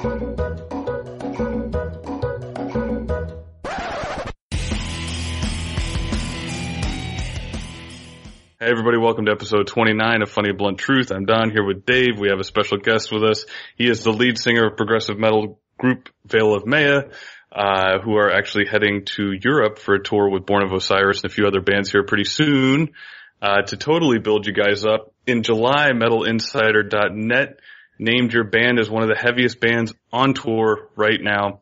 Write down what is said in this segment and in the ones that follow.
Hey everybody, welcome to episode 29 of Funny Blunt Truth. I'm Don here with Dave. We have a special guest with us. He is the lead singer of progressive metal group Veil of Maya, who are actually heading to Europe for a tour with Born of Osiris and a few other bands here pretty soon, to totally build you guys up. In July, MetalInsider.net named your band as one of the heaviest bands on tour right now.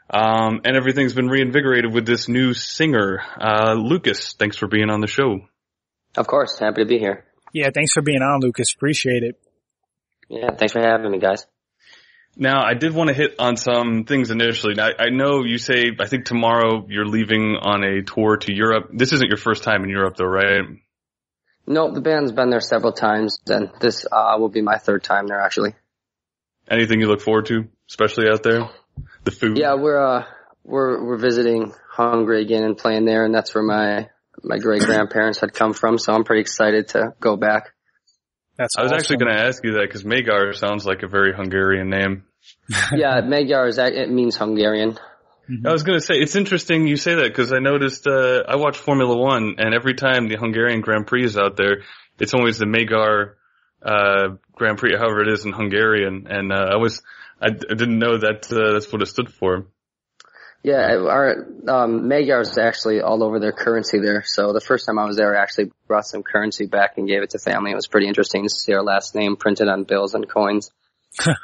And everything's been reinvigorated with this new singer. Lukas, thanks for being on the show. Of course. Happy to be here. Yeah, thanks for being on, Lukas. Appreciate it. Yeah, thanks for having me, guys. Now, I did want to hit on some things initially. Now, I know you say, I think tomorrow you're leaving on a tour to Europe. This isn't your first time in Europe, though, right? No, the band's been there several times, and this will be my third time there, actually. Anything you look forward to, especially out there? The food? Yeah, we're visiting Hungary again and playing there, and that's where my great-grandparents had come from, so I'm pretty excited to go back. That's I was awesome. actually going to ask you that because Magyar sounds like a very Hungarian name. Yeah, Magyar it means Hungarian. Mm-hmm. I was going to say, it's interesting you say that because I noticed, I watch Formula One, and every time the Hungarian Grand Prix is out there, it's always the Magyar Grand Prix, however it is in Hungarian, and I didn't know that that's what it stood for. Yeah, our Magyar is actually all over their currency there. So the first time I was there, I actually brought some currency back and gave it to family. It was pretty interesting to see our last name printed on bills and coins.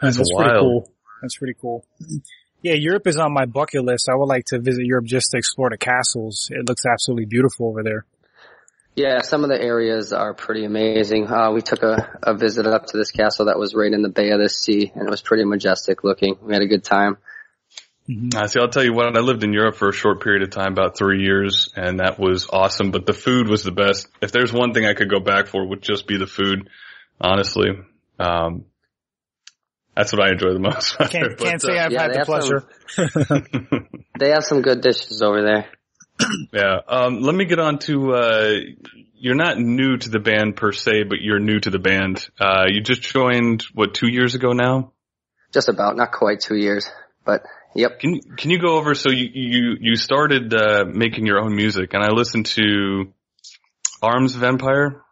That's wild. pretty cool. That's pretty cool. Yeah, Europe is on my bucket list. I would like to visit Europe just to explore the castles. It looks absolutely beautiful over there. Yeah, some of the areas are pretty amazing. We took a visit up to this castle that was right in the Bay of the Sea, and it was pretty majestic looking. We had a good time. Mm-hmm. See, I'll tell you what, I lived in Europe for a short period of time, about 3 years, and that was awesome, but the food was the best. If there's one thing I could go back for, it would just be the food, honestly. That's what I enjoy the most. Can't say I've had the pleasure. They have some good dishes over there. Yeah. Let me get on to, you're not new to the band per se, but you're new to the band. You just joined, 2 years ago now? Just about, not quite 2 years, but yep. Can you go over, so you started, making your own music, and I listened to Arms Vampire?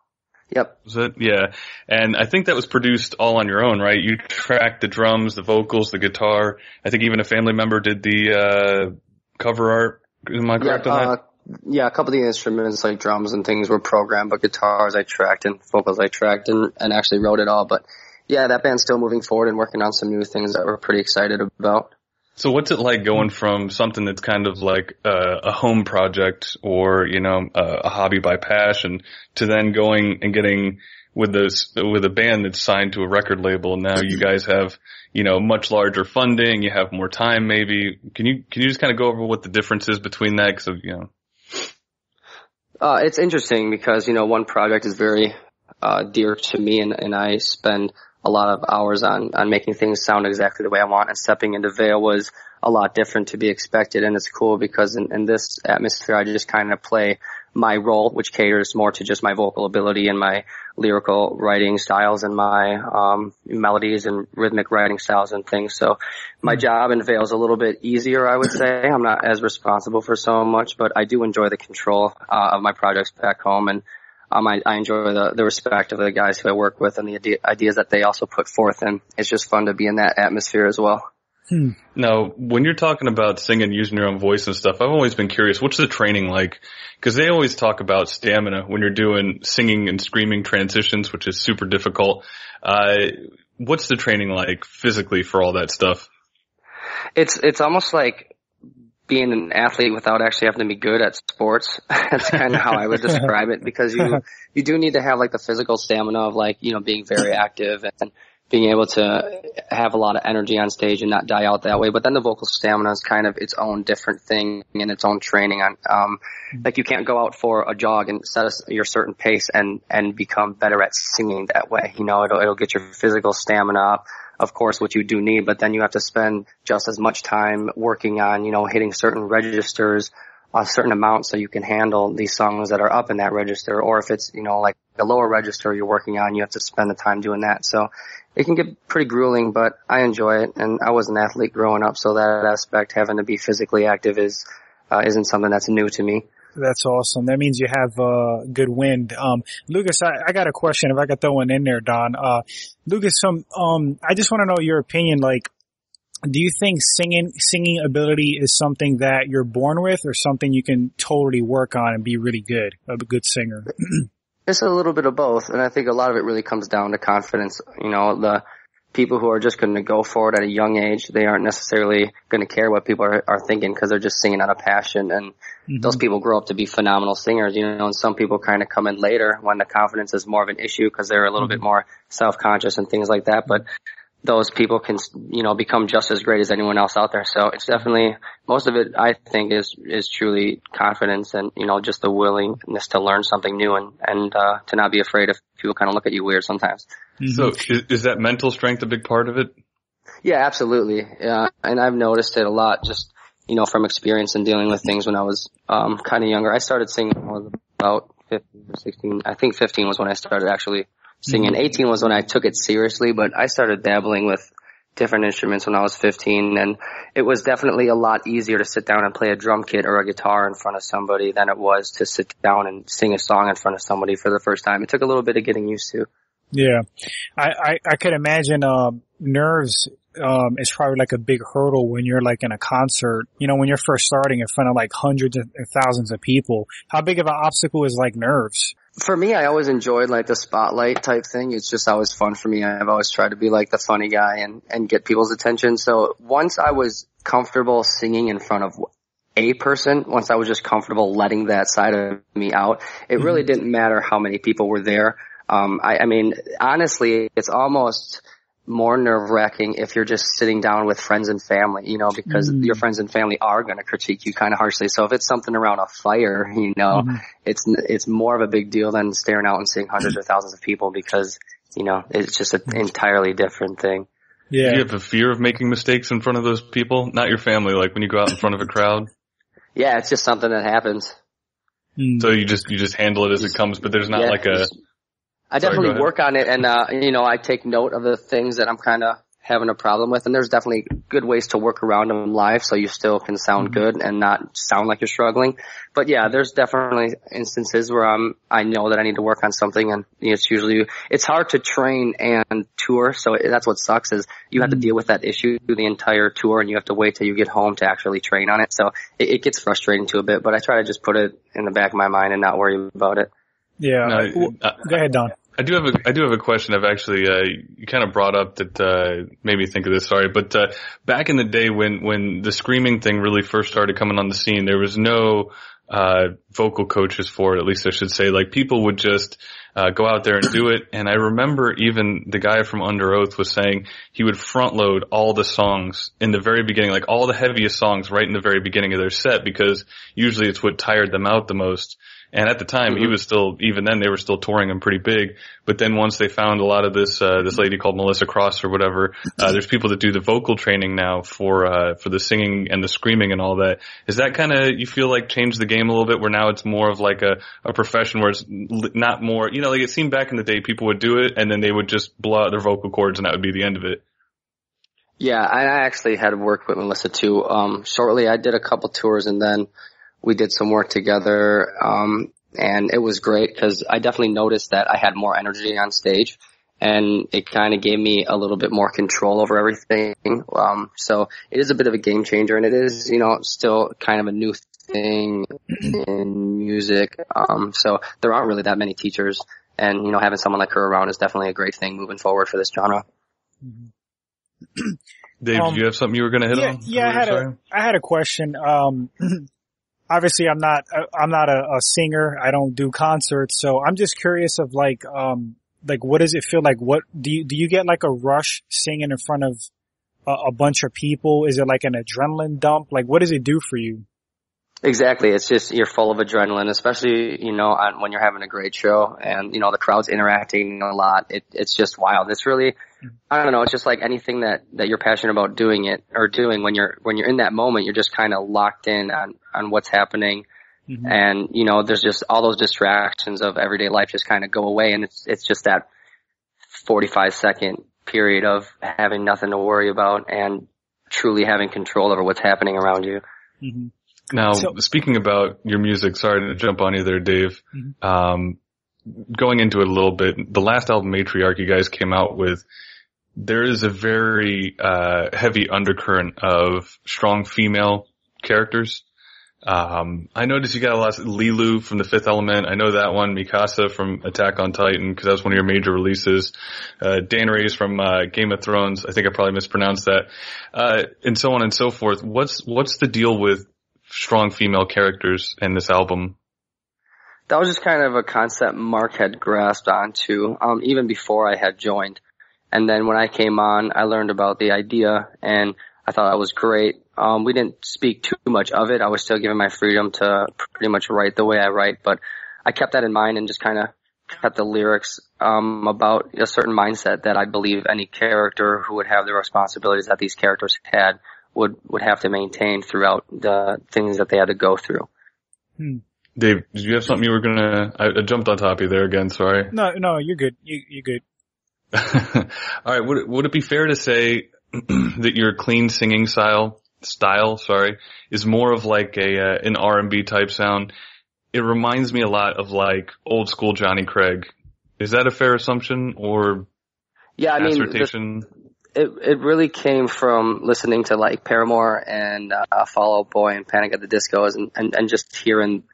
Yep. Was it? Yeah. And I think that was produced all on your own, right? You tracked the drums, the vocals, the guitar. I think even a family member did the, cover art. Am I correct on that? Yeah, a couple of the instruments like drums and things were programmed, but guitars I tracked and vocals I tracked and actually wrote it all. But yeah, that band's still moving forward and working on some new things that we're pretty excited about. So what's it like going from something that's kind of like a home project or, a hobby by passion to then going and getting with a band that's signed to a record label? Now you guys have, much larger funding, you have more time maybe. Can you just kind of go over what the difference is between that? Cause it's interesting because, one project is very, dear to me and I spend a lot of hours on making things sound exactly the way I want, and stepping into Veil was a lot different to be expected, and it's cool because in this atmosphere I just kind of play my role, which caters more to just my vocal ability and my lyrical writing styles and my melodies and rhythmic writing styles and things. So my job in Veil is a little bit easier, I would say. I'm not as responsible for so much, but I do enjoy the control of my projects back home, and I enjoy the respect of the guys who I work with and the ideas that they also put forth, and it's just fun to be in that atmosphere as well. Now, when you're talking about singing, using your own voice and stuff, I've always been curious, what's the training like? Because they always talk about stamina when you're doing singing and screaming transitions, which is super difficult. What's the training like physically for all that stuff? It's almost like being an athlete without actually having to be good at sports. That's kind of how I would describe it, because you do need to have like the physical stamina of like, being very active and being able to have a lot of energy on stage and not die out that way. But then the vocal stamina is kind of its own different thing and its own training on, like you can't go out for a jog and set your certain pace and become better at singing that way. It'll get your physical stamina up, of course, what you do need, but then you have to spend just as much time working on, hitting certain registers a certain amount so you can handle these songs that are up in that register. Or if it's, like a lower register you're working on, you have to spend the time doing that. So it can get pretty grueling, but I enjoy it. And I was an athlete growing up, so that aspect, having to be physically active isn't something that's new to me. That's awesome. That means you have good wind. Lucas, I got a question. If I could throw one in there, Don. Lucas, I just want to know your opinion. Like, do you think singing ability is something that you're born with, or something you can totally work on and be really good, a good singer? It's a little bit of both, and I think a lot of it really comes down to confidence. You know, the people who are just going to go for it at a young age, they aren't necessarily going to care what people are thinking, because they're just singing out of passion. And those people grow up to be phenomenal singers, you know, and some people kind of come in later when the confidence is more of an issue because they're a little bit more self-conscious and things like that. But those people can, you know, become just as great as anyone else out there. So it's definitely, most of it, I think, is truly confidence and, you know, just the willingness to learn something new and to not be afraid if people kind of look at you weird sometimes. So is that mental strength a big part of it? Yeah, absolutely. And I've noticed it a lot just, you know, from experience and dealing with things when I was, kind of younger. I started singing when I was about 15 or 16. I think 15 was when I started actually singing. 18 was when I took it seriously, but I started dabbling with different instruments when I was 15, and it was definitely a lot easier to sit down and play a drum kit or a guitar in front of somebody than it was to sit down and sing a song in front of somebody for the first time. It took a little bit of getting used to. Yeah. I could imagine, nerves, is probably like a big hurdle when you're like in a concert, you know, when you're first starting in front of like hundreds of thousands of people. How big of an obstacle is like nerves? For me, I always enjoyed like the spotlight type thing. It's just always fun for me. I've always tried to be like the funny guy and get people's attention. So once I was comfortable singing in front of a person, once I was just comfortable letting that side of me out, it really didn't matter how many people were there. I mean, honestly, it's almost more nerve-wracking if you're just sitting down with friends and family, you know, because your friends and family are going to critique you kind of harshly. So if it's something around a fire, you know, it's more of a big deal than staring out and seeing hundreds or thousands of people, because, you know, it's just an entirely different thing. Yeah. Do you have a fear of making mistakes in front of those people? Not your family, like when you go out in front of a crowd? Yeah, it's just something that happens. So you just handle it as it comes, but there's not like a... I definitely work on it, and you know, I take note of the things that I'm kind of having a problem with, and there's definitely good ways to work around them live so you still can sound good and not sound like you're struggling. But yeah, there's definitely instances where I know that I need to work on something, and it's hard to train and tour, so that's what sucks is you have to deal with that issue through the entire tour, and you have to wait till you get home to actually train on it. So it gets frustrating to a bit, but I try to just put it in the back of my mind and not worry about it. Yeah. Go ahead, Don. I do have a question. I've actually, you kind of brought up that, made me think of this, sorry. But, back in the day when the screaming thing really first started coming on the scene, there was no, vocal coaches for it, at least I should say. Like people would just, go out there and do it. And I remember even the guy from Under Oath was saying he would front load all the songs in the very beginning, like all the heaviest songs right in the very beginning of their set, because usually it's what tired them out the most. And at the time, he was still, even then, they were still touring him pretty big. But then once they found a lot of this lady called Melissa Cross or whatever, there's people that do the vocal training now for the singing and the screaming and all that. Is that kind of, you feel like changed the game a little bit, where now it's more of like a profession where it's not more, you know, like it seemed back in the day people would do it and then they would just blow out their vocal cords and that would be the end of it. Yeah, I actually had worked with Melissa too. Shortly, I did a couple tours and then we did some work together, and it was great because I definitely noticed that I had more energy on stage, and it kind of gave me a little bit more control over everything. So it is a bit of a game changer, and it is, you know, still kind of a new thing in music. So there aren't really that many teachers, and, you know, having someone like her around is definitely a great thing moving forward for this genre. Dave, did you have something you were going to hit on? Yeah, I had a question. Obviously I'm not a singer. I don't do concerts. So I'm just curious of like what does it feel like? What do you get like a rush singing in front of a bunch of people? Is it like an adrenaline dump? Like what does it do for you? Exactly. It's just, you're full of adrenaline, especially, you know, when you're having a great show and, you know, the crowd's interacting a lot. It's just wild. It's really, I don't know, it's just like anything that you're passionate about doing when you're in that moment, you're just kind of locked in on what's happening. And, you know, there's just all those distractions of everyday life just kind of go away. And it's just that 45-second period of having nothing to worry about and truly having control over what's happening around you. Mm-hmm. Now, speaking about your music, sorry to jump on you there, Dave. Mm-hmm. Going into it a little bit, the last album, Matriarch, you guys came out with, there is a very heavy undercurrent of strong female characters. I noticed you got a lot of Lilu from The Fifth Element. I know that one. Mikasa from Attack on Titan, because that was one of your major releases. Dan Reyes from Game of Thrones. I think I probably mispronounced that. And so on and so forth. What's the deal with strong female characters in this album? That was just kind of a concept Mark had grasped onto, even before I had joined. And then when I came on, I learned about the idea, and I thought that was great. We didn't speak too much of it. I was still given my freedom to pretty much write the way I write, but I kept that in mind and just kind of kept the lyrics about a certain mindset that I believe any character who would have the responsibilities that these characters had would have to maintain throughout the things that they had to go through. Dave, did you have something you were I jumped on top of you there again, sorry. No, you're good. You're good. All right, would it be fair to say that your clean singing style, is more of like an R&B type sound? It reminds me a lot of like old school Johnny Craig. Is that a fair assumption or assertion? It really came from listening to like Paramore and Fall Out Boy and Panic at the Disco and just hearing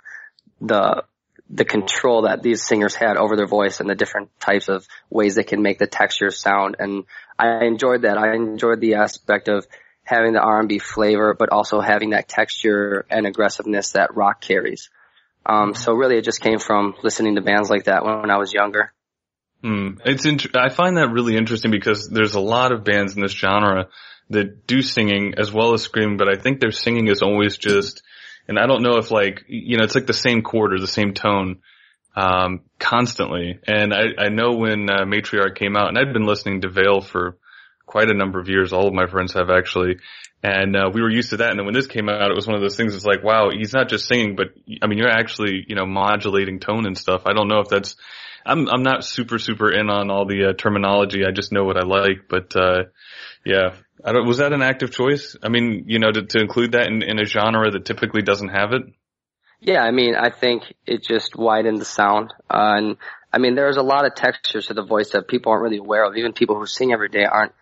the control that these singers had over their voice and the different types of ways they can make the textures sound. And I enjoyed that. I enjoyed the aspect of having the R&B flavor, but also having that texture and aggressiveness that rock carries. So really it just came from listening to bands like that when I was younger. I find that really interesting because there's a lot of bands in this genre that do singing as well as screaming, but I think their singing is always just, and I don't know if like, it's like the same chord or the same tone, constantly. And I know when Matriarch came out, and I'd been listening to Veil for quite a number of years. All of my friends have actually. And we were used to that. And then when this came out, it was one of those things. It's like, wow, he's not just singing, but I mean, you're actually, modulating tone and stuff. I don't know if that's, I'm not super in on all the terminology. I just know what I like. But, yeah, was that an active choice? I mean, to include that in a genre that typically doesn't have it? Yeah, I mean, I think it just widened the sound. And I mean, there's a lot of textures to the voice that people aren't really aware of. Even people who sing every day aren't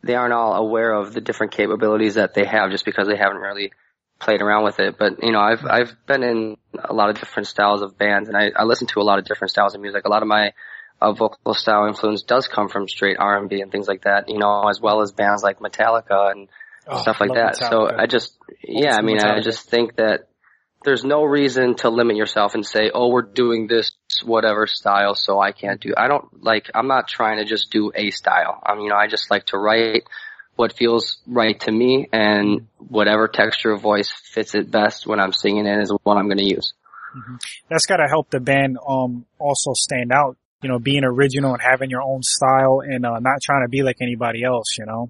all aware of the different capabilities that they have just because they haven't really played around with it. But, I've been in a lot of different styles of bands, and I listen to a lot of different styles of music. A lot of my vocal style influence does come from straight R&B and things like that, as well as bands like Metallica and stuff like that. Metallica. So I just think that there's no reason to limit yourself and say, oh, we're doing this whatever style, so I can't do. I'm not trying to just do a style. I just like to write what feels right to me, and whatever texture of voice fits it best when I'm singing it is what I'm going to use. Mm-hmm. That's got to help the band also stand out, being original and having your own style and not trying to be like anybody else, That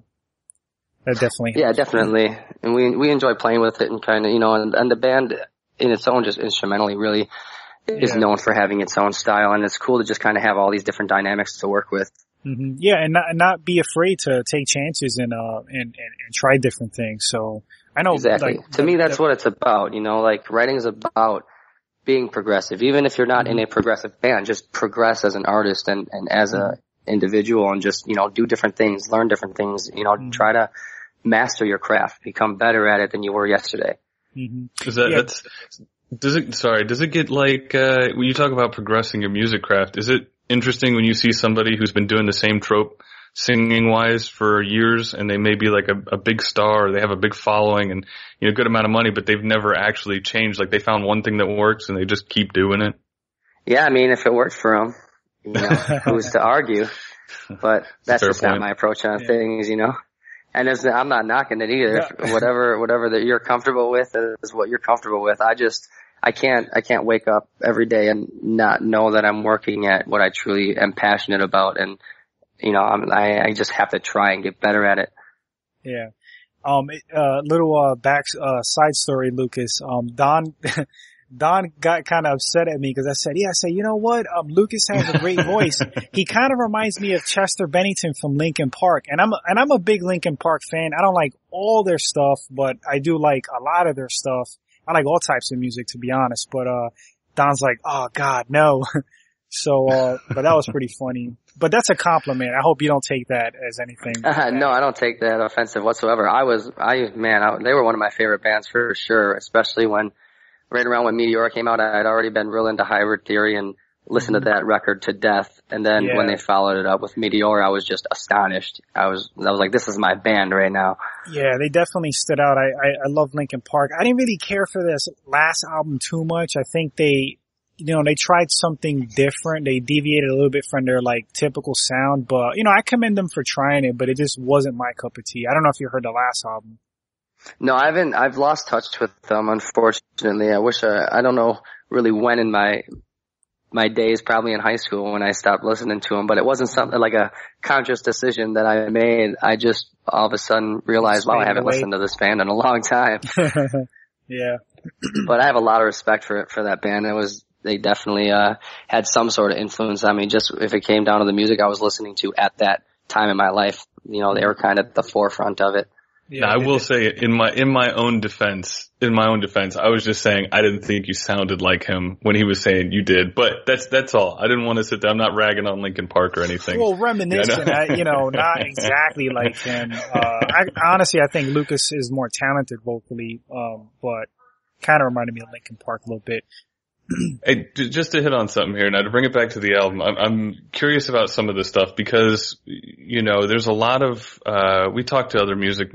definitely helps. Yeah, definitely. And we enjoy playing with it and kind of, and the band in its own, just instrumentally, really is known for having its own style, and it's cool to just kind of have all these different dynamics to work with. Mm-hmm. Yeah, and not be afraid to take chances and try different things. So I know exactly. To me, that's what it's about. Like writing is about being progressive. Even if you're not in a progressive band, just progress as an artist and as a individual, and just do different things, learn different things. Try to master your craft, become better at it than you were yesterday. Mm-hmm. Does it get like, when you talk about progressing your music craft, is it interesting when you see somebody who's been doing the same trope singing wise for years, and they may be like a big star, or they have a big following and, a good amount of money, but they've never actually changed. Like they found one thing that works and they just keep doing it. Yeah. I mean, if it works for them, who's to argue? But that's just not my approach on things, And I'm not knocking it either. Yeah. Whatever that you're comfortable with is what you're comfortable with. I can't wake up every day and not know that I'm working at what I truly am passionate about. And, I just have to try and get better at it. Yeah. Little, side story, Lucas. Don Don got kind of upset at me because I said, you know what? Lukas has a great voice. He kind of reminds me of Chester Bennington from Linkin Park. And I'm a big Linkin Park fan. I don't like all their stuff, but I do like a lot of their stuff. I like all types of music, to be honest. But, Don's like, oh God, no. So, but that was pretty funny. But that's a compliment. I hope you don't take that as anything. No, I don't take that offensive whatsoever. They were one of my favorite bands for sure, especially right around when Meteora came out. I had already been real into Hybrid Theory and listened to that record to death. And then when they followed it up with Meteora, I was just astonished. I was like, this is my band right now. Yeah, they definitely stood out. I love Linkin Park. I didn't really care for this last album too much. I think they tried something different. They deviated a little bit from their like typical sound, but I commend them for trying it, but it just wasn't my cup of tea. I don't know if you heard the last album. No, I haven't. I've lost touch with them, unfortunately. I don't know really when in my days, probably in high school when I stopped listening to them, but it wasn't something like a conscious decision that I made. I just all of a sudden realized, wow, I haven't listened to this band in a long time. Yeah. But I have a lot of respect for that band. They definitely had some sort of influence on me. Just if it came down to the music I was listening to at that time in my life, they were kind of at the forefront of it. Yeah, I will say in my own defense, I was just saying I didn't think you sounded like him when he was saying you did, but that's all. I didn't want to sit there. I'm not ragging on Linkin Park or anything. Well, reminiscent, not exactly like him. Honestly, I think Lukas is more talented vocally, but kind of reminded me of Linkin Park a little bit. Hey, just to hit on something here now, to bring it back to the album, I'm curious about some of this stuff because, there's a lot of, we talk to other music,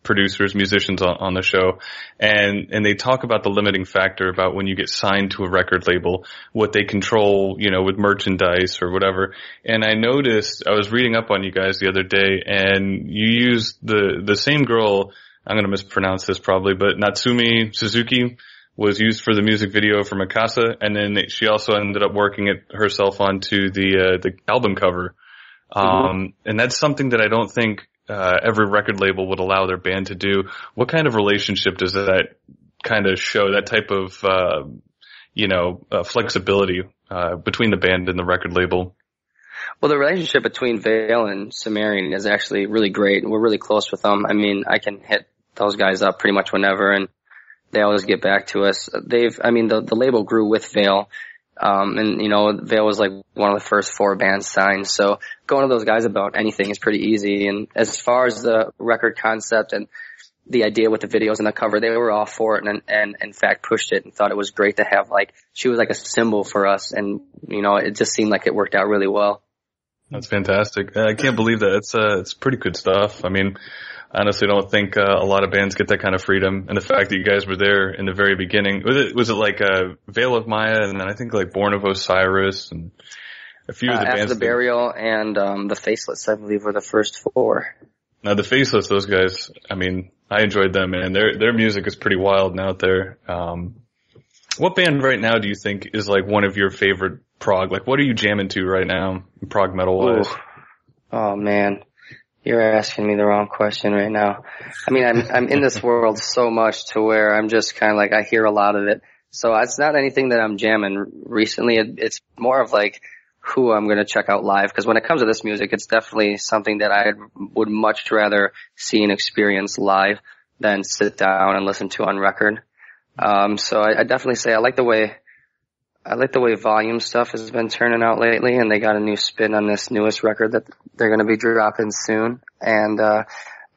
producers, musicians on the show, and they talk about the limiting factor about when you get signed to a record label, what they control, with merchandise or whatever. And I noticed, I was reading up on you guys the other day, and you used the same girl, I'm gonna mispronounce this probably, but Natsumi Suzuki was used for the music video for Mikasa, and then she also ended up working it herself onto the album cover. And that's something that I don't think every record label would allow their band to do. What kind of relationship does that kind of show, that type of flexibility between the band and the record label? Well, the relationship between Vale and Sumerian is actually really great. We're really close with them. I mean, I can hit those guys up pretty much whenever, and they always get back to us. The label grew with Vale. Vale was like one of the first 4 bands signed. So going to those guys about anything is pretty easy. And as far as the record concept and the idea with the videos and the cover, they were all for it and in fact pushed it and thought it was great to have she was like a symbol for us. And, it just seemed like it worked out really well. That's fantastic. I can't believe that. It's pretty good stuff. I mean, I honestly don't think a lot of bands get that kind of freedom, and the fact that you guys were there in the very beginning. Was it like Veil of Maya, and then I think like Born of Osiris, and a few of the bands. After the Burial and the Faceless, I believe, were the first 4. Now the Faceless, those guys, I mean, I enjoyed them, and their music is pretty wild and out there. What band right now do you think is like one of your favorite prog? Like, what are you jamming to right now, prog metal wise? Oh man. You're asking me the wrong question right now. I mean, I'm in this world so much to where I'm just kind of like, I hear a lot of it. So it's not anything that I'm jamming recently. It's more of like who I'm going to check out live. Because when it comes to this music, it's definitely something that I would much rather see and experience live than sit down and listen to on record. So I definitely say I like the way Volume stuff has been turning out lately, and they got a new spin on this newest record that they're going to be dropping soon. And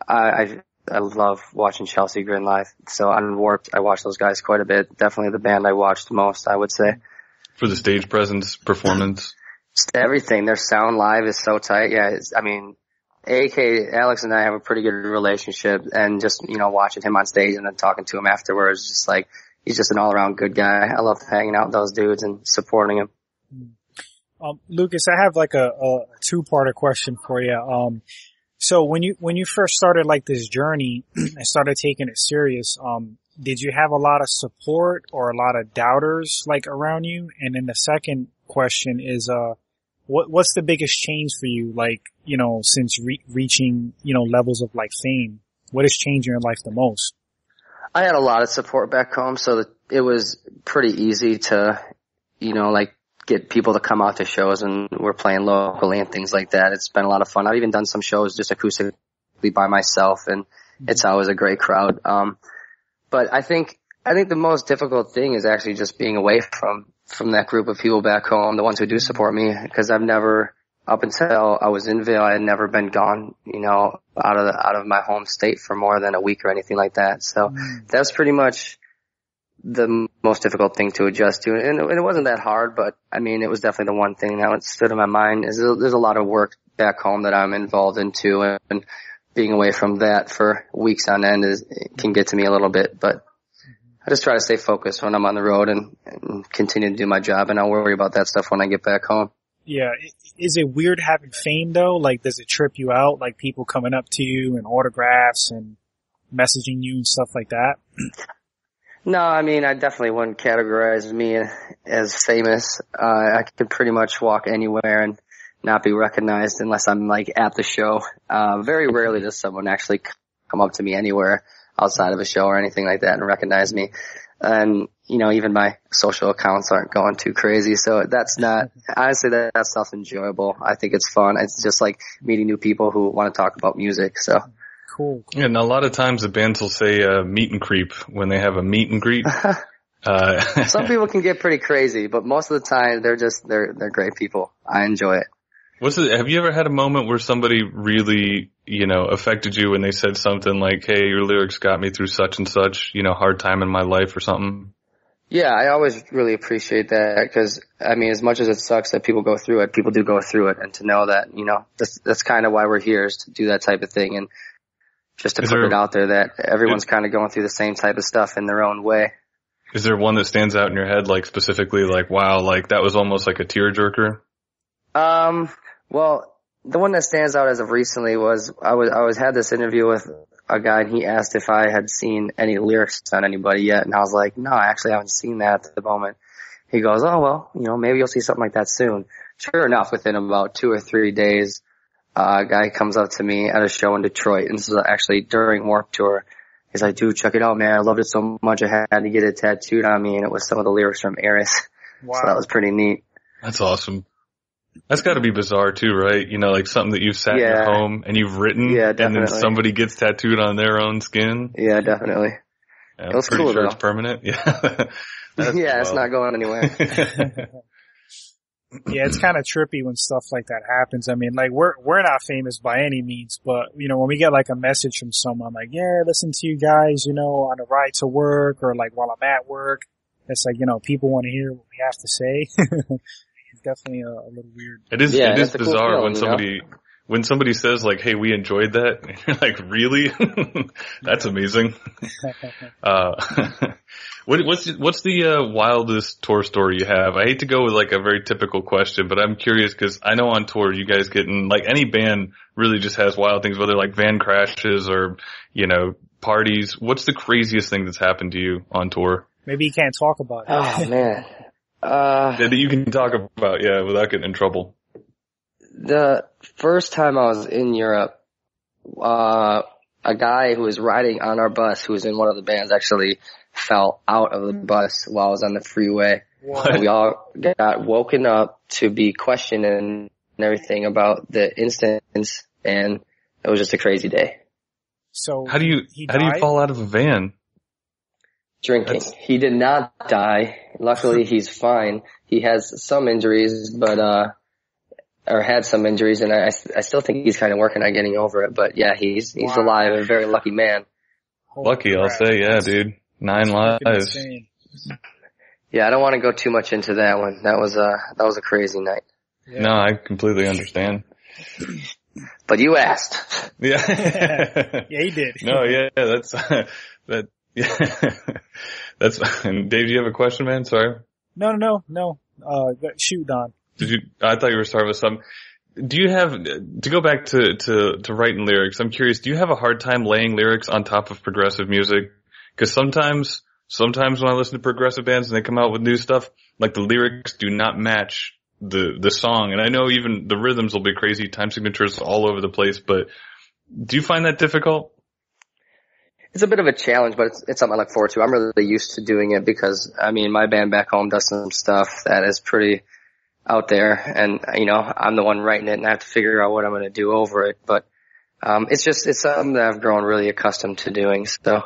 I love watching Chelsea Grin live. So on Warped, I watch those guys quite a bit. Definitely the band I watched most, I would say. For the stage presence, performance? Just everything. Their sound live is so tight. Yeah, Alex and I have a pretty good relationship, and just, watching him on stage and then talking to him afterwards, just like, he's just an all-around good guy. I love hanging out with those dudes and supporting him. Lukas, I have like a 2-parter question for you. So when you first started like this journey and started taking it serious, did you have a lot of support or a lot of doubters like around you? And then the second question is, what's the biggest change for you, like, since reaching, levels of like fame? What has changed in your life the most? I had a lot of support back home, so it was pretty easy to, like get people to come out to shows, and we're playing locally and things like that. It's been a lot of fun. I've even done some shows just acoustically by myself, and it's always a great crowd. But I think the most difficult thing is actually just being away from that group of people back home, the ones who do support me, because I've never, up until I was in Vail, I had never been gone, out of my home state for more than a week or anything like that. So that's pretty much the most difficult thing to adjust to. And it wasn't that hard, but I mean, it was definitely the one thing that stood in my mind is there's a lot of work back home that I'm involved in too, and being away from that for weeks on end can get to me a little bit, but I just try to stay focused when I'm on the road and continue to do my job, and I'll worry about that stuff when I get back home. Yeah. Is it weird having fame though? Like, does it trip you out? Like people coming up to you and autographs and messaging you and stuff like that? No, I mean, I definitely wouldn't categorize me as famous. I could pretty much walk anywhere and not be recognized unless I'm like at the show. Very rarely does someone actually come up to me anywhere outside of a show or anything like that and recognize me. And, even my social accounts aren't going too crazy. So that's not, honestly, that stuff's enjoyable. I think it's fun. It's just like meeting new people who want to talk about music. So. Cool. Yeah, and a lot of times the bands will say meet and creep when they have a meet and greet. Some people can get pretty crazy, but most of the time they're great people. I enjoy it. Have you ever had a moment where somebody really, affected you when they said something like, hey, your lyrics got me through such and such, hard time in my life or something? Yeah, I always really appreciate that because, I mean, as much as it sucks that people go through it, people do go through it. And to know that, that's kind of why we're here, is to do that type of thing. And just to put it out there that everyone's kind of going through the same type of stuff in their own way. Is there one that stands out in your head, like specifically, like, wow, like that was almost like a tearjerker? Well, the one that stands out as of recently was I had this interview with a guy, and he asked if I had seen any lyrics on anybody yet, and I was like, no, I actually haven't seen that at the moment. He goes, oh well, maybe you'll see something like that soon. Sure enough, within about 2 or 3 days, a guy comes up to me at a show in Detroit, and this was actually during Warped Tour. He's like, dude, check it out, man. I loved it so much I had to get it tattooed on me, and it was some of the lyrics from Eris. Wow. So that was pretty neat. That's awesome. That's got to be bizarre too, right? Like something that you've sat in your home and you've written, and then somebody gets tattooed on their own skin. Yeah, definitely. Yeah, it was pretty cool, sure though. It's permanent. Yeah. Yeah, it's not going anywhere. Yeah, it's kind of trippy when stuff like that happens. I mean, like we're not famous by any means, but when we get like a message from someone like, yeah, listen to you guys, on the ride to work or like while I'm at work, it's like, people want to hear what we have to say. It's definitely a little weird. It is bizarre cool when somebody says like, hey, we enjoyed that. And you're like, really? That's amazing. What's the wildest tour story you have? I hate to go with like a very typical question, but I'm curious because I know on tour you guys getting like any band really just has wild things, whether like van crashes or, parties. What's the craziest thing that's happened to you on tour? Maybe you can't talk about it. Oh man. That you can talk about, without getting in trouble. The first time I was in Europe, a guy who was riding on our bus, who was in one of the bands, actually fell out of the bus while I was on the freeway. What? We all got woken up to be questioned and everything about the instance, and it was just a crazy day. So how do you fall out of a van? Drinking. He did not die. Luckily, he's fine. He has some injuries, or had some injuries, and I still think he's kind of working on getting over it. But yeah, he's alive, a very lucky man. Lucky, I'll say, yeah, dude. 9 lives. Yeah, I don't want to go too much into that one. That was a crazy night. Yeah. No, I completely understand. But you asked. Yeah. Yeah, he did. No, yeah, that's that. Yeah, that's. And Dave, do you have a question, man? Sorry. No. Shoot, Don. I thought you were starting with something. Do you have, to go back to writing lyrics, I'm curious, do you have a hard time laying lyrics on top of progressive music? Because sometimes when I listen to progressive bands and they come out with new stuff, like the lyrics do not match the song. And I know even the rhythms will be crazy, time signatures all over the place, but do you find that difficult? it's a bit of a challenge, but it's something I look forward to. I'm really used to doing it because, I mean, my band back home does some stuff that is pretty out there, and, you know, I'm the one writing it and I have to figure out what I'm going to do over it. But, it's something that I've grown really accustomed to doing, so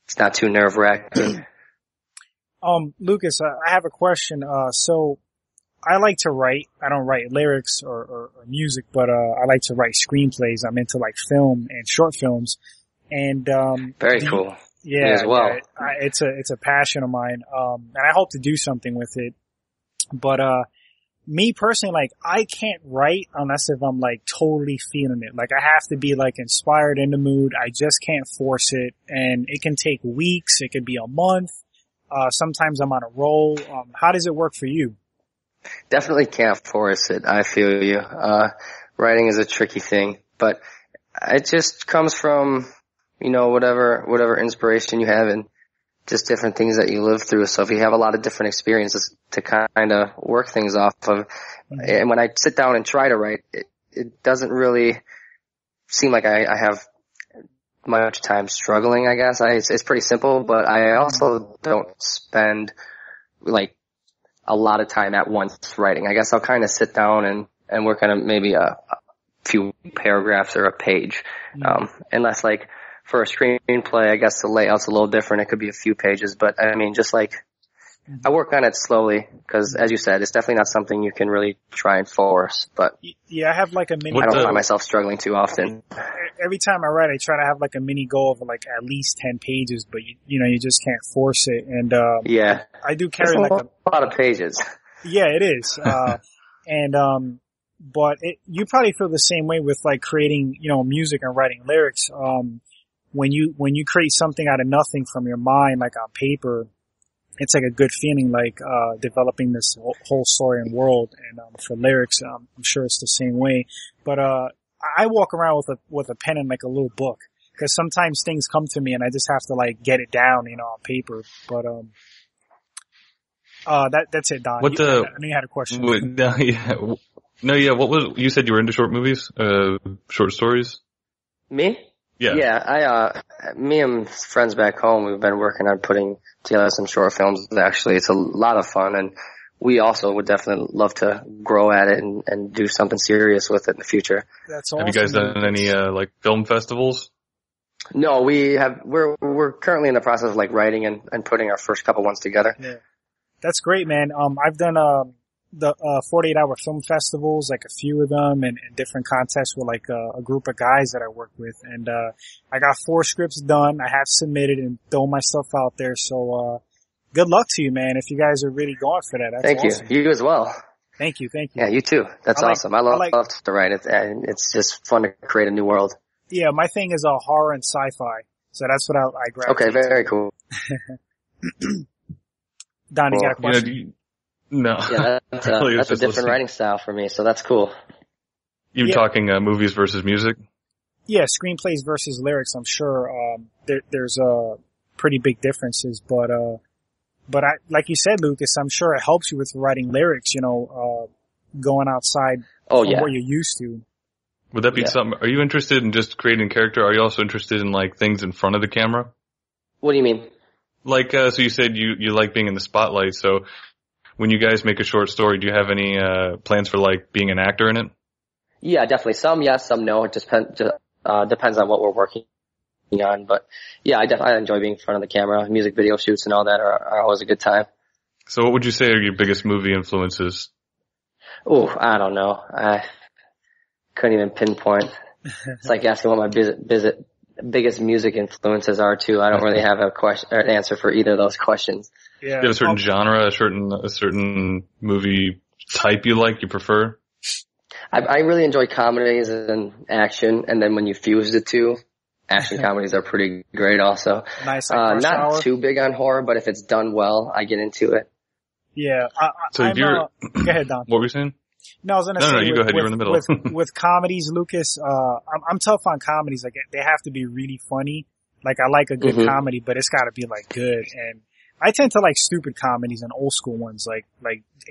it's not too nerve-wracking. Lukas, I have a question. So I like to write. I don't write lyrics or music, but, I like to write screenplays. I'm into like film and short films. And, very cool. Yeah. Me as well. Yeah, it's a passion of mine. And I hope to do something with it. But, me personally, like, I can't write unless if I'm like totally feeling it. Like, I have to be like inspired, in the mood. I just can't force it. And it can take weeks. It could be a month. Sometimes I'm on a roll. How does it work for you? Definitely can't force it. I feel you. Writing is a tricky thing, but it just comes from, you know, whatever inspiration you have and just different things that you live through. So if you have a lot of different experiences to kind of work things off of, and when I sit down and try to write, it doesn't really seem like I have much time struggling, I guess. It's pretty simple, but I also don't spend like a lot of time at once writing. I guess I'll kind of sit down and work on maybe a few paragraphs or a page. Unless like for a screenplay, I guess the layout's a little different. It could be a few pages, but I mean, just like I work on it slowly because, as you said, it's definitely not something you can really try and force. But yeah, I have like a mini. I don't find myself struggling too often. Every time I write, I try to have like a mini goal of like at least 10 pages, but you know, you just can't force it. And yeah, I do carry like a lot of pages. Yeah, it is. But you probably feel the same way with like creating, you know, music and writing lyrics. When you create something out of nothing from your mind, like on paper, it's like a good feeling, like, developing this whole story and world. And, for lyrics, I'm sure it's the same way. But, I walk around with a pen and like a little book. Cause sometimes things come to me and I just have to like get it down, you know, on paper. But, that's it, Don. I knew you had a question. What was, you said you were into short movies, short stories? Me? Yeah. Yeah, me and friends back home, we've been working on putting together some short films. Actually, it's a lot of fun, and we also would definitely love to grow at it and do something serious with it in the future. That's awesome. Have you guys done any, like film festivals? No, we're currently in the process of like writing and putting our first couple ones together. Yeah. That's great, man. I've done, the 48-hour film festivals, like a few of them, and different contests with like a group of guys that I work with. And I got 4 scripts done. I have submitted and thrown my stuff out there. So good luck to you, man. If you guys are really going for that, that's awesome. Thank you. You as well. Thank you. Yeah, you too. That's awesome. I love to write it, and it's just fun to create a new world. Yeah, my thing is horror and sci-fi, so that's what I gravitate. Okay, very cool. Don, you got a question? No. Yeah, that's a different writing style for me, so that's cool. You talking movies versus music? Yeah, screenplays versus lyrics. I'm sure there's pretty big differences, but I, like you said, Lukas, I'm sure it helps you with writing lyrics. You know, going outside from what you're used to. Would that be something? Are you interested in just creating character? Are you also interested in like things in front of the camera? What do you mean? Like, so you said you like being in the spotlight. So when you guys make a short story, do you have any plans for like being an actor in it? Yeah, definitely. Some yes, some no. It just depends on what we're working on. But yeah, I enjoy being in front of the camera. Music video shoots and all that are always a good time. So what would you say are your biggest movie influences? Oh, I don't know. I couldn't even pinpoint. It's like asking what my biggest music influences are too. I don't really have a question or an answer for either of those questions. Yeah. Do you have a certain genre, a certain movie type you prefer? I really enjoy comedies and action, and then when you fuse the two, action comedies are pretty great also. Nice. Like not too big on horror, but if it's done well, I get into it. Yeah. So go ahead, Don. What were you saying? No, I was gonna say. No, you go ahead. You're in the middle. with comedies, Lukas, I'm tough on comedies. Like, they have to be really funny. Like, I like a good comedy, but it's gotta be like good. And I tend to like stupid comedies and old school ones, like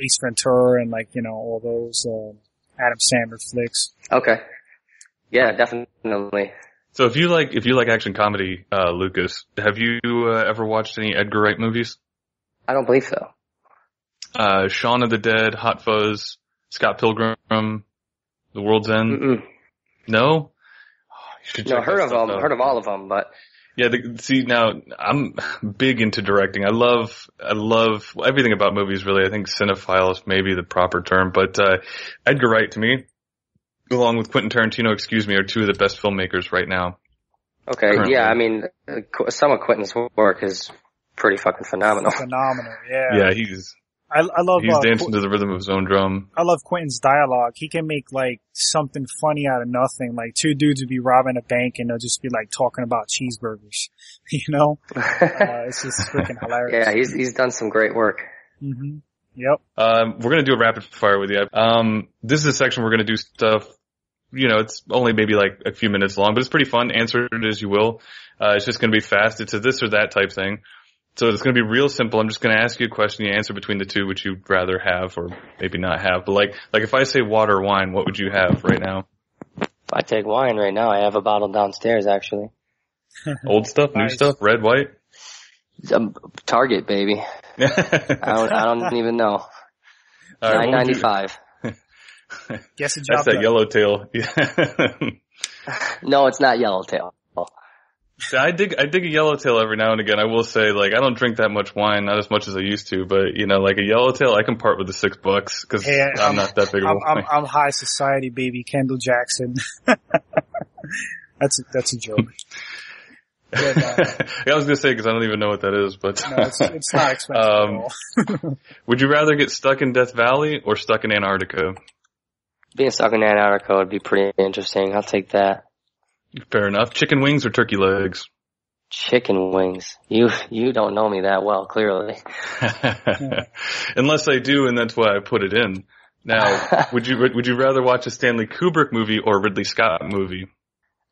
Ace Ventura and like, you know, all those, Adam Sandler flicks. Okay. Yeah, definitely. So if you like action comedy, Lucas, have you ever watched any Edgar Wright movies? I don't believe so. Shaun of the Dead, Hot Fuzz, Scott Pilgrim, The World's End. Mm-mm. No. No, heard of all of them, but yeah. See, now I'm big into directing. I love everything about movies. Really, I think cinephile is maybe the proper term, but Edgar Wright to me, along with Quentin Tarantino, are two of the best filmmakers right now. Okay, currently. Yeah, I mean, some of Quentin's work is pretty fucking phenomenal. Phenomenal, yeah. Yeah, I love. He's dancing to the rhythm of his own drum. I love Quentin's dialogue. He can make like something funny out of nothing. Like two dudes would be robbing a bank and they'll just be like talking about cheeseburgers. You know, it's just freaking hilarious. Yeah, he's done some great work. Mm-hmm. Yep. We're gonna do a rapid fire with you. This is a section we're gonna do stuff. You know, it's only maybe like a few minutes long, but it's pretty fun. Answer it as you will. It's just gonna be fast. It's a this or that type thing. So it's going to be real simple. I'm just going to ask you a question. You answer between the two, which you'd rather have or maybe not have. But like if I say water or wine, what would you have right now? If I take wine right now, I have a bottle downstairs, actually. Old stuff, Nice. New stuff, red, white? Target, baby. I don't even know. Right, $9.95. Guess the job That's that done. yellowtail. Yeah. No, it's not Yellowtail. See, I dig a yellowtail every now and again. I will say, like, I don't drink that much wine, not as much as I used to, but, you know, like a yellowtail, I can part with the $6 because Hey, I'm not that big of a wine. I'm high society, baby. Kendall Jackson. That's a joke. But, yeah, I was gonna say because I don't even know what that is, but no, it's not expensive at all. Would you rather get stuck in Death Valley or stuck in Antarctica? Being stuck in Antarctica would be pretty interesting. I'll take that. Fair enough. Chicken wings or turkey legs? Chicken wings. You don't know me that well, clearly. Unless I do, and that's why I put it in. Now, would you rather watch a Stanley Kubrick movie or a Ridley Scott movie?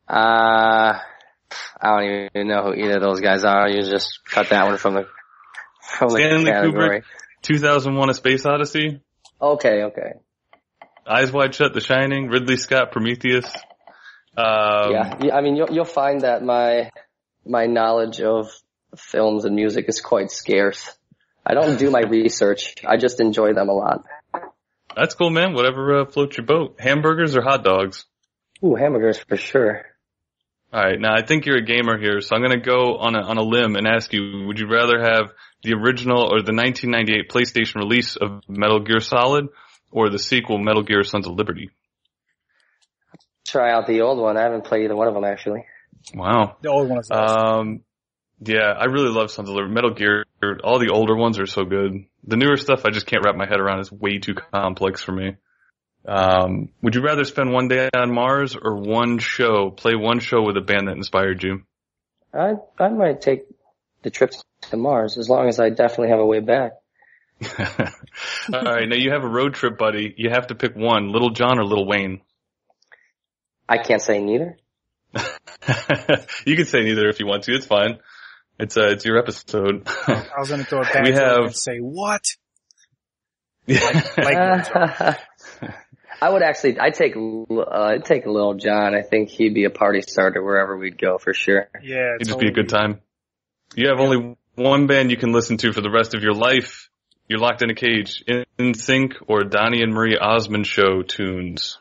I don't even know who either of those guys are. You just cut that one from the Stanley category. Kubrick, 2001: A Space Odyssey. Okay. Eyes Wide Shut, The Shining. Ridley Scott, Prometheus. Yeah, I mean, you'll find that my knowledge of films and music is quite scarce. I don't do my research. I just enjoy them a lot. That's cool, man. Whatever floats your boat. Hamburgers or hot dogs? Ooh, hamburgers for sure. All right, now I think you're a gamer here, so I'm going to go on a limb and ask you: would you rather have the original or the 1998 PlayStation release of Metal Gear Solid, or the sequel Metal Gear: Sons of Liberty? Try out the old one. I haven't played either one of them, actually. Wow. The old one is awesome. Yeah, I really love Sons of Liberty. Metal Gear, all the older ones are so good. The newer stuff I just can't wrap my head around. It's way too complex for me. Would you rather spend one day on Mars or play one show with a band that inspired you? I might take the trip to Mars, as long as I definitely have a way back. All right, now you have a road trip buddy. You have to pick one, Little John or Lil Wayne. I can't say neither. You can say neither if you want to. It's fine. It's your episode. I was going to throw it back and say, what? Yeah. I'd take Lil John. I think he'd be a party starter wherever we'd go for sure. Yeah. It'd just be a good time. You have only one band you can listen to for the rest of your life. You're locked in a cage. In Sync or Donnie and Marie Osmond Show tunes?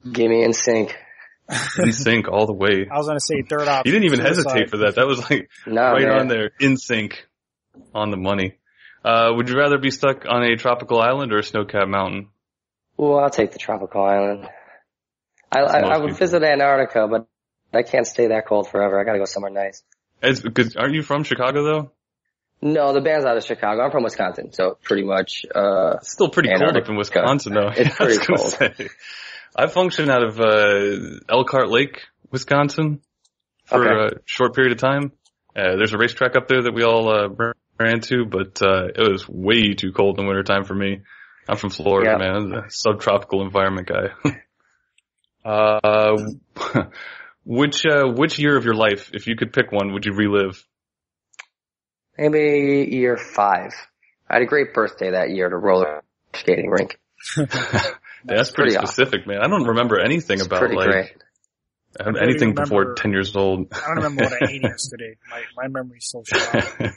Give me In Sync. In Sync all the way. I was going to say third option. You didn't even hesitate for that. That was like right man. on there. In Sync. On the money. Would you rather be stuck on a tropical island or a snow-capped mountain? Well, I'll take the tropical island. I would visit Antarctica, but I can't stay that cold forever. I gotta go somewhere nice. Aren't you from Chicago though? No, the band's out of Chicago. I'm from Wisconsin, so pretty much, It's still pretty cold up in Wisconsin though. It's pretty cold. Say. I function out of, Elkhart Lake, Wisconsin for a short period of time. There's a racetrack up there that we all, ran to, but, it was way too cold in the wintertime for me. I'm from Florida, man. I'm a subtropical environment guy. Which year of your life, if you could pick one, would you relive? Maybe year 5. I had a great birthday that year at a roller skating rink. That's pretty specific, awesome. man. I don't remember anything about great. Anything before 10 years old. I don't remember what I ate yesterday. My memory's so short.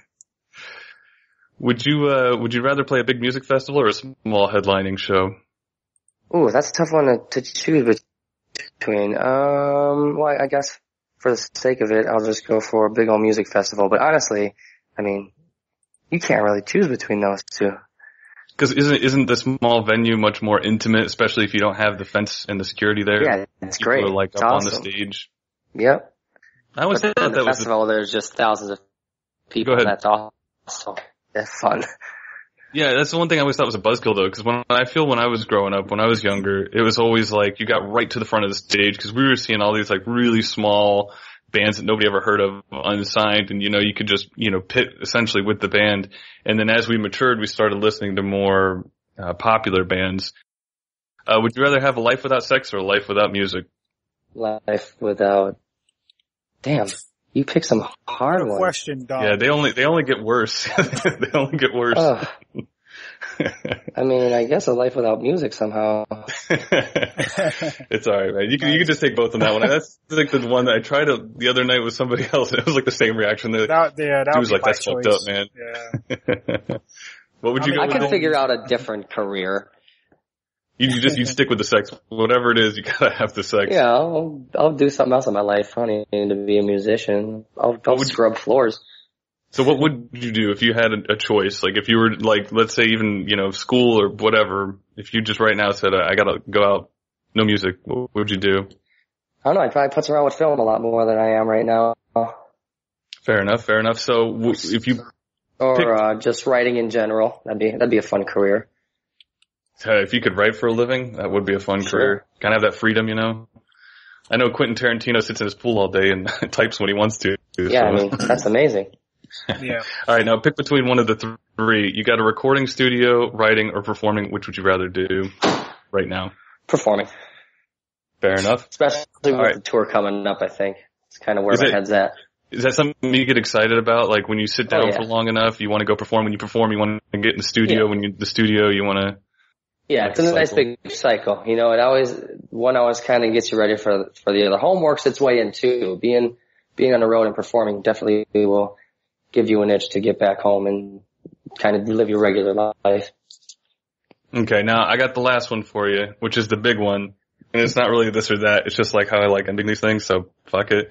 Would you rather play a big music festival or a small headlining show? Ooh, that's a tough one to choose between. Well, I guess for the sake of it, I'll just go for a big old music festival. But honestly, I mean, you can't really choose between those two. Because isn't the small venue much more intimate, especially if you don't have the fence and the security there? Yeah, it's People great. are like it's up awesome. on the stage. Yep. I always thought in the that was festival, there's just thousands of people. Go ahead. That's awesome. That's fun. Yeah, that's the one thing I always thought was a buzzkill though, because when I was growing up, when I was younger, it was always like you got right to the front of the stage because we were seeing all these like really small bands that nobody ever heard of, unsigned, and you could just pit essentially with the band. And then as we matured, we started listening to more popular bands. Would you rather have a life without sex or a life without music? Life without. Damn, you picked some hard Good ones. question, Don. Yeah, they only get worse. They only get worse. I mean, I guess a life without music somehow. It's all right, man. You can just take both on that one. That's like the one that I tried the other night with somebody else. It was like the same reaction. He was like, "That's fucked up, man." Yeah. What would you go I with? can figure out a different career. You stick with the sex. Whatever it is, you gotta have the sex. Yeah, I'll do something else in my life. I don't need to be a musician. I'll scrub floors. So what would you do if you had a choice? Like if you were like, let's say even, school or whatever, if you just right now said, I gotta go out, no music, what would you do? I don't know, I'd probably putz around with film a lot more than I am right now. Fair enough. So if you... just writing in general, that'd be a fun career. If you could write for a living, that would be a fun career. Kind of have that freedom, I know Quentin Tarantino sits in his pool all day and types when he wants to. Yeah, so. I mean, that's amazing. Yeah. All right, now pick between one of the three. You got a recording studio, writing, or performing. Which would you rather do right now? Performing. Fair enough. Especially with the tour coming up, I think. It's kind of where my head's at. Is that something you get excited about? Like when you sit down for long enough, you want to go perform. When you perform, you want to get in the studio. Yeah. When you're in the studio, you want to... Yeah, it's a nice big cycle. One always kind of gets you ready for the other. Home works its way in too. Being on the road and performing definitely will give you an itch to get back home and kind of live your regular life. Okay, now I got the last one for you, which is the big one. And it's not really this or that. It's just like how I like ending these things, so fuck it.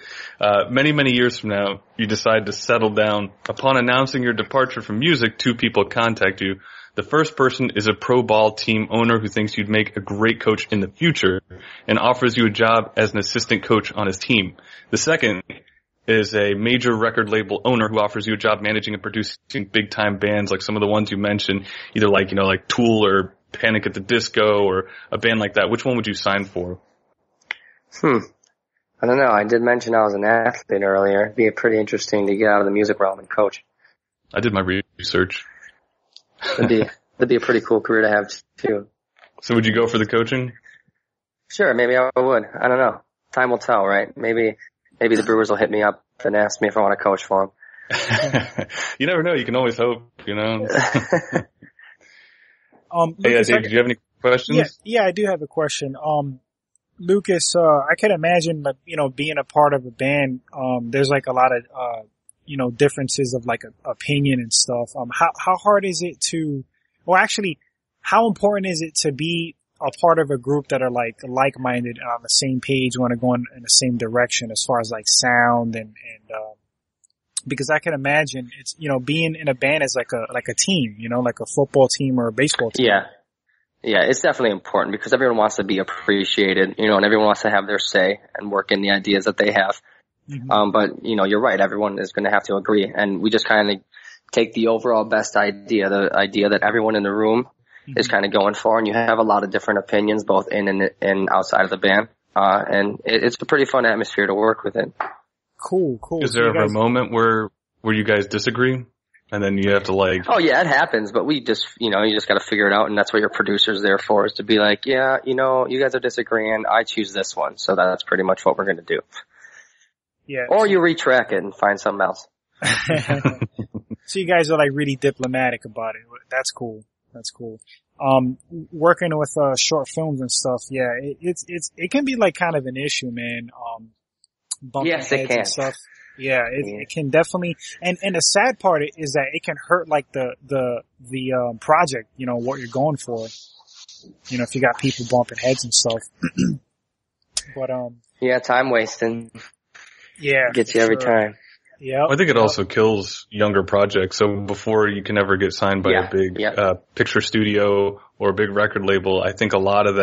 Many, many years from now, you decide to settle down. Upon announcing your departure from music, two people contact you. The first person is a pro ball team owner who thinks you'd make a great coach in the future and offers you a job as an assistant coach on his team. The second is a major record label owner who offers you a job managing and producing big time bands like some of the ones you mentioned, either like, like Tool or Panic at the Disco or a band like that. Which one would you sign for? I don't know. I did mention I was an athlete earlier. It'd be pretty interesting to get out of the music realm and coach. I did my research. That'd be a pretty cool career to have too. So would you go for the coaching? Sure, maybe I would. I don't know. Time will tell, right? Maybe the Brewers will hit me up and ask me if I want to coach for them. You never know. You can always hope, Lucas, hey, Dave, do you have any questions? Yeah, I do have a question. Lucas, I can imagine, like, being a part of a band, there's like a lot of, differences of like opinion and stuff. How hard is it how important is it to be a part of a group that are like-minded and on the same page, want to go in the same direction as far as like sound and because I can imagine it's, being in a band is like a team, like a football team or a baseball team. Yeah. Yeah, it's definitely important because everyone wants to be appreciated, and everyone wants to have their say and work in the ideas that they have. Mm-hmm. But, you're right. Everyone is going to have to agree. And we just kind of take the overall best idea, the idea that everyone in the room is kind of going for. And you have a lot of different opinions, both in and outside of the band. And it's a pretty fun atmosphere to work within. Cool. Is there ever a moment where you guys disagree? And then you have to Oh yeah, it happens, but we just, you just gotta figure it out, and that's what your producer's there for, is to be like, yeah, you guys are disagreeing, I choose this one, so that's pretty much what we're gonna do. Yeah. Or you retrack it and find something else. So you guys are like really diplomatic about it. That's cool. working with, short films and stuff, yeah, it can be like kind of an issue, man. Bumping Yes, it heads can. and stuff. Yeah, it can definitely, and the sad part is that it can hurt like the project, you know, what you're going for. You know, if you got people bumping heads and stuff. But, yeah, time wasting. Yeah. Gets you every time. Yeah. I think it also kills younger projects. So before you can ever get signed by a big, picture studio or a big record label, I think a lot of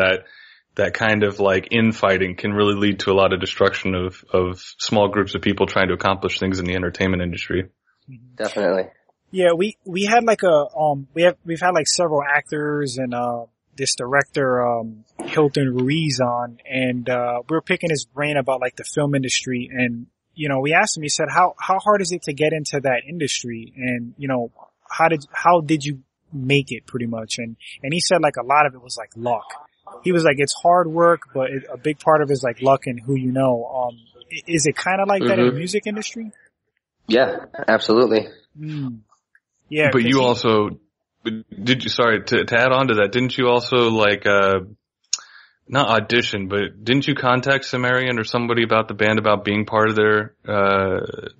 that kind of like infighting can really lead to a lot of destruction of small groups of people trying to accomplish things in the entertainment industry. Definitely. Yeah, we had like we've had like several actors and, this director, Hilton Ruiz on, and, we were picking his brain about like the film industry, and, you know, we asked him, he said, how hard is it to get into that industry? And, you know, how did you make it pretty much? And he said like a lot of it was like luck. He was like, it's hard work, but a big part of it is like luck and who you know. Is it kind of like that in the music industry? Yeah, absolutely. Yeah. But you also, sorry, to add on to that, didn't you also like, not audition, but didn't you contact Sumerian or somebody about the band about being part of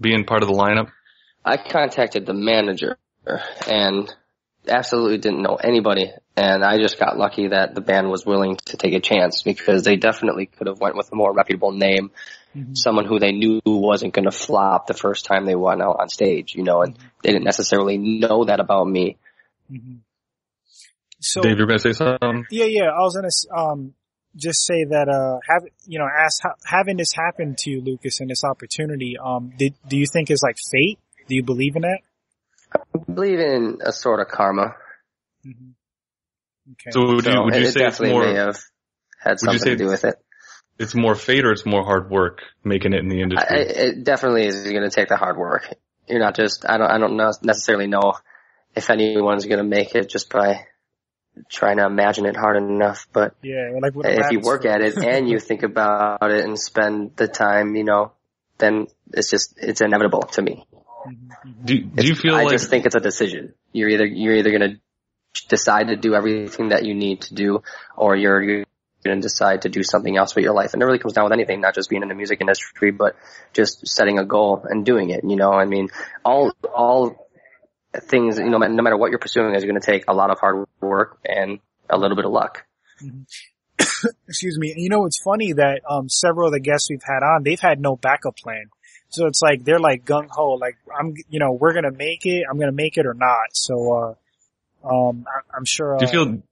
being part of the lineup? I contacted the manager and absolutely didn't know anybody, and I just got lucky that the band was willing to take a chance, because they definitely could have went with a more reputable name, someone who they knew wasn't going to flop the first time they went out on stage, you know, and they didn't necessarily know that about me. So, Dave, you're going to say something? Yeah. I was going to just say that having this happen to you, Lucas, and this opportunity, do you think is like fate? Do you believe in that? I believe in a sort of karma. Okay. So would you say it's more, may have had something to do with it? It's more fate or it's more hard work making it in the industry? It definitely is going to take the hard work. You're not just, I don't necessarily know if anyone's going to make it just by trying to imagine it hard enough, but yeah, like if you work at it and you think about it and spend the time, you know, then it's inevitable to me. Do you feel I just think it's a decision. You're either going to decide to do everything that you need to do, or you're going to decide to do something else with your life. And it really comes down with anything, not just being in the music industry, but just setting a goal and doing it. You know, I mean, all things, you know, no matter what you're pursuing, is going to take a lot of hard work and a little bit of luck. Excuse me. You know, it's funny that several of the guests we've had on, they've had no backup plan. So it's like they're like gung ho, like we're gonna make it. I'm gonna make it or not. So I'm sure. Do you feel?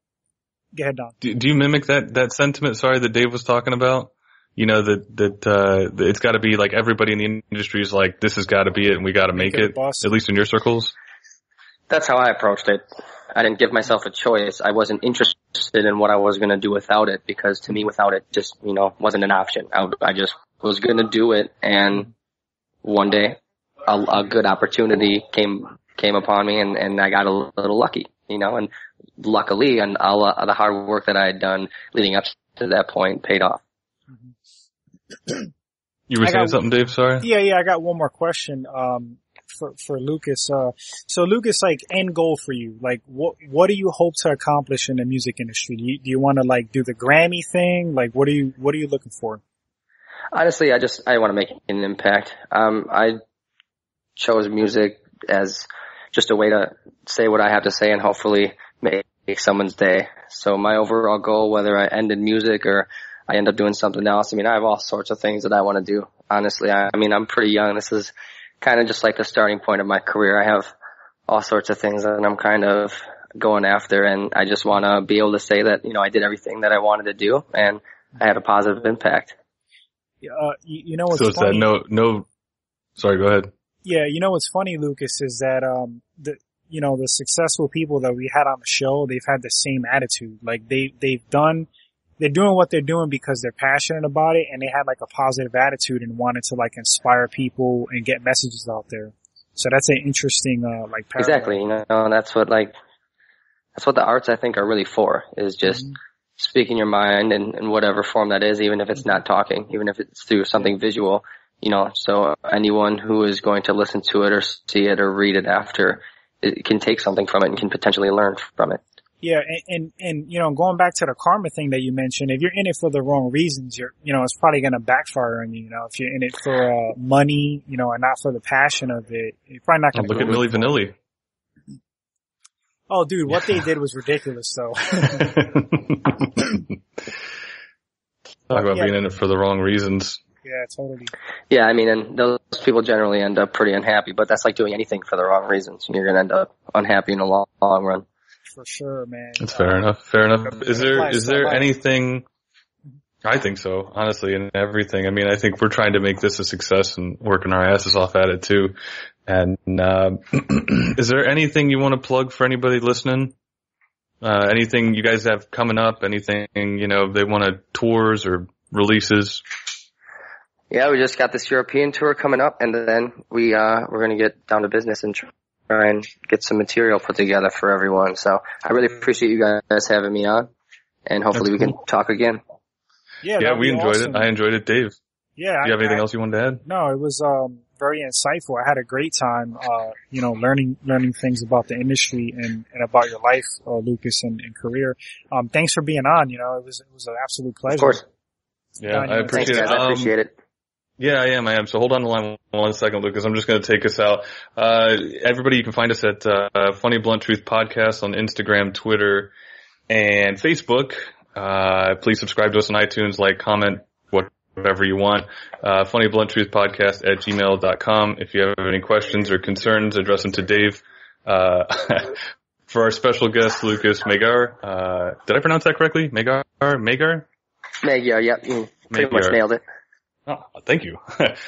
Go ahead, Don. Do you mimic that sentiment? Sorry, that Dave was talking about. You know, that it's got to be like everybody in the industry is like, this has got to be it, and we got to make it. At least in your circles. That's how I approached it. I didn't give myself a choice. I wasn't interested in what I was going to do without it, because to me, without it, just, you know, wasn't an option. I just was going to do it, and one day a good opportunity came upon me, and I got a little lucky, you know, and luckily, and all the hard work that I had done leading up to that point paid off. You were saying something, Dave? Sorry. Yeah. I got one more question. For Lucas. So Lucas, like, end goal for you, like, what do you hope to accomplish in the music industry? Do you want to like do the Grammy thing? Like, what are you looking for? Honestly, I want to make an impact. I chose music as just a way to say what I have to say and hopefully make someone's day. So my overall goal, whether I end in music or I end up doing something else, I mean, I have all sorts of things that I want to do. Honestly, I mean, I'm pretty young. This is kind of just like the starting point of my career. I have all sorts of things that I'm kind of going after, and I just want to be able to say that, you know, I did everything that I wanted to do and I had a positive impact. You know what's so it's funny? That sorry, go ahead. Yeah, you know what's funny, Lucas, is that the successful people that we had on the show, they've had the same attitude. Like they're doing what they're doing because they're passionate about it, and they had like a positive attitude and wanted to like inspire people and get messages out there. So that's an interesting like parallel. Exactly, you know, that's what the arts I think are really for, is just speaking your mind in whatever form that is, even if it's not talking, even if it's through something visual, you know, so anyone who is going to listen to it or see it or read it after, it can take something from it and can potentially learn from it. Yeah, and going back to the karma thing that you mentioned, if you're in it for the wrong reasons, it's probably going to backfire on you. If you're in it for money, and not for the passion of it, you're probably not going to. Look at Milli Vanilli. Oh, dude, what they did was ridiculous, though. Talk about being in it for the wrong reasons. Yeah, totally. Yeah, I mean, and those people generally end up pretty unhappy, but that's like doing anything for the wrong reasons. You're going to end up unhappy in the long run. For sure, man. That's fair enough. Fair enough. Is there anything? I think so, honestly, in everything. I mean, I think we're trying to make this a success and working our asses off at it too. And is there anything you want to plug for anybody listening? Anything you guys have coming up? Anything they want to tours or releases? Yeah, we just got this European tour coming up, and then we're going to get down to business and try and get some material put together for everyone. So I really appreciate you guys having me on, and hopefully we can talk again. Yeah, we enjoyed it. I enjoyed it, Dave. Yeah. Do you have anything else you wanted to add? No, it was very insightful. I had a great time, learning things about the industry and about your life, Lucas, and career. Thanks for being on. It was an absolute pleasure. Of course. Yeah, I appreciate it. I appreciate it. Yeah, I am. So hold on the line 1 second, Lucas. I'm just going to take us out. Everybody, you can find us at Funny Blunt Truth Podcast on Instagram, Twitter, and Facebook. Please subscribe to us on iTunes, comment, whatever you want. Funny Blunt Truth Podcast at gmail.com. If you have any questions or concerns, address them to Dave. For our special guest, Lukas Magyar. Did I pronounce that correctly? Magyar? Magyar, yep. You pretty much nailed it. Oh, thank you.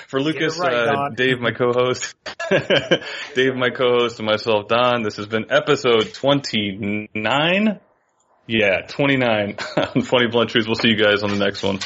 For Lucas, right, Dave, my co-host, and myself, Don, this has been episode 29. Yeah, 29 on Funny Blunt Truth. We'll see you guys on the next one.